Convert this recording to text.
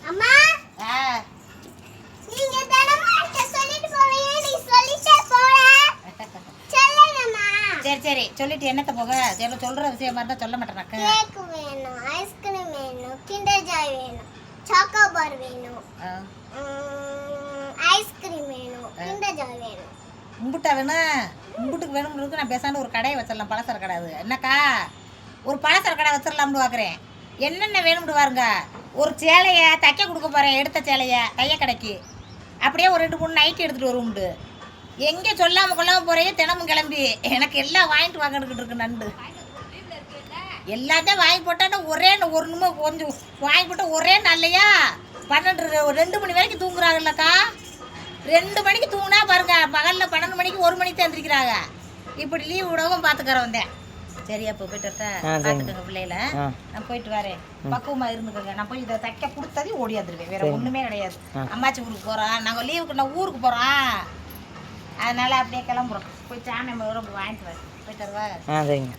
அம்மா நீங்க தினமும் என்கிட்ட சொல்லிட்டு போவீங்க, நீ சொல்லிட்டே போற. சொல்லுங்கம்மா. சரி சொல்லிட்டு என்னத்த போக சொல்ற விஷயமா இருந்தா சொல்ல மாட்டேனாக்க. கேக் வேணும், ஐஸ்கிரீம் வேணும், கிண்டர் ஜாய் வேணும், சாக்கோ பார் வேணும், ஐஸ்கிரீம் வேணும், கிண்டர் ஜாய் வேணும். கும்பிட்டா வேணும். கும்பிட்டுக்கு வேணும்னு நான் பேசாண்டு ஒரு கடையை வச்சிடலாம், பலசர கடை. அது என்னக்கா ஒரு பலசர கடை வச்சிடலாம்னு பார்க்குறேன். என்னென்ன வேணும்னு பாருங்க. ஒரு சேலையை தைக்க கொடுக்க போகிறேன், எடுத்த சேலையை தைய கடைக்கு. அப்படியே ஒரு 2-3 நைட்டு எடுத்துகிட்டு வரும்ண்டு. எங்கே சொல்லாமல் கொள்ளாமல் போகிறேன். தினமும் கிளம்பி எனக்கு எல்லாம் வாங்கிட்டு வாங்கிட்டு இருக்கு. நண்டு எல்லாத்தையும் வாங்கி போட்டான்னா ஒரே ஒரு நிமிஷம் கொஞ்சம் வாங்கி போட்டால் ஒரே நாள்லையா 2 மணி வரைக்கும் தூங்குறாங்கல்லக்கா. 2 மணிக்கு தூங்குனா பாருங்க, பகலில் 12 மணிக்கு 1 மணிக்கு தந்துருக்கிறாங்க. இப்படி லீவ் விடவும் பார்த்துக்கிறேன் வந்தேன். சரி அப்போ போயிட்டு பார்த்துக்கோங்க பிள்ளையில. நான் போயிட்டு வரேன், பக்குவமாக இருந்துக்கோங்க. நான் போய் இதை தைக்க கொடுத்ததையும் ஓடியாந்துருவேன், வேற ஒன்றுமே கிடையாது. அம்மாச்சி ஊருக்கு போகிறோம், நாங்கள் லீவுக்கு நான் ஊருக்கு போகிறோம். அதனால் அப்படியே கிளம்புறோம். போய் சாமி வாங்கிட்டு வரேன். போயிட்டு வருவா. சரிங்க.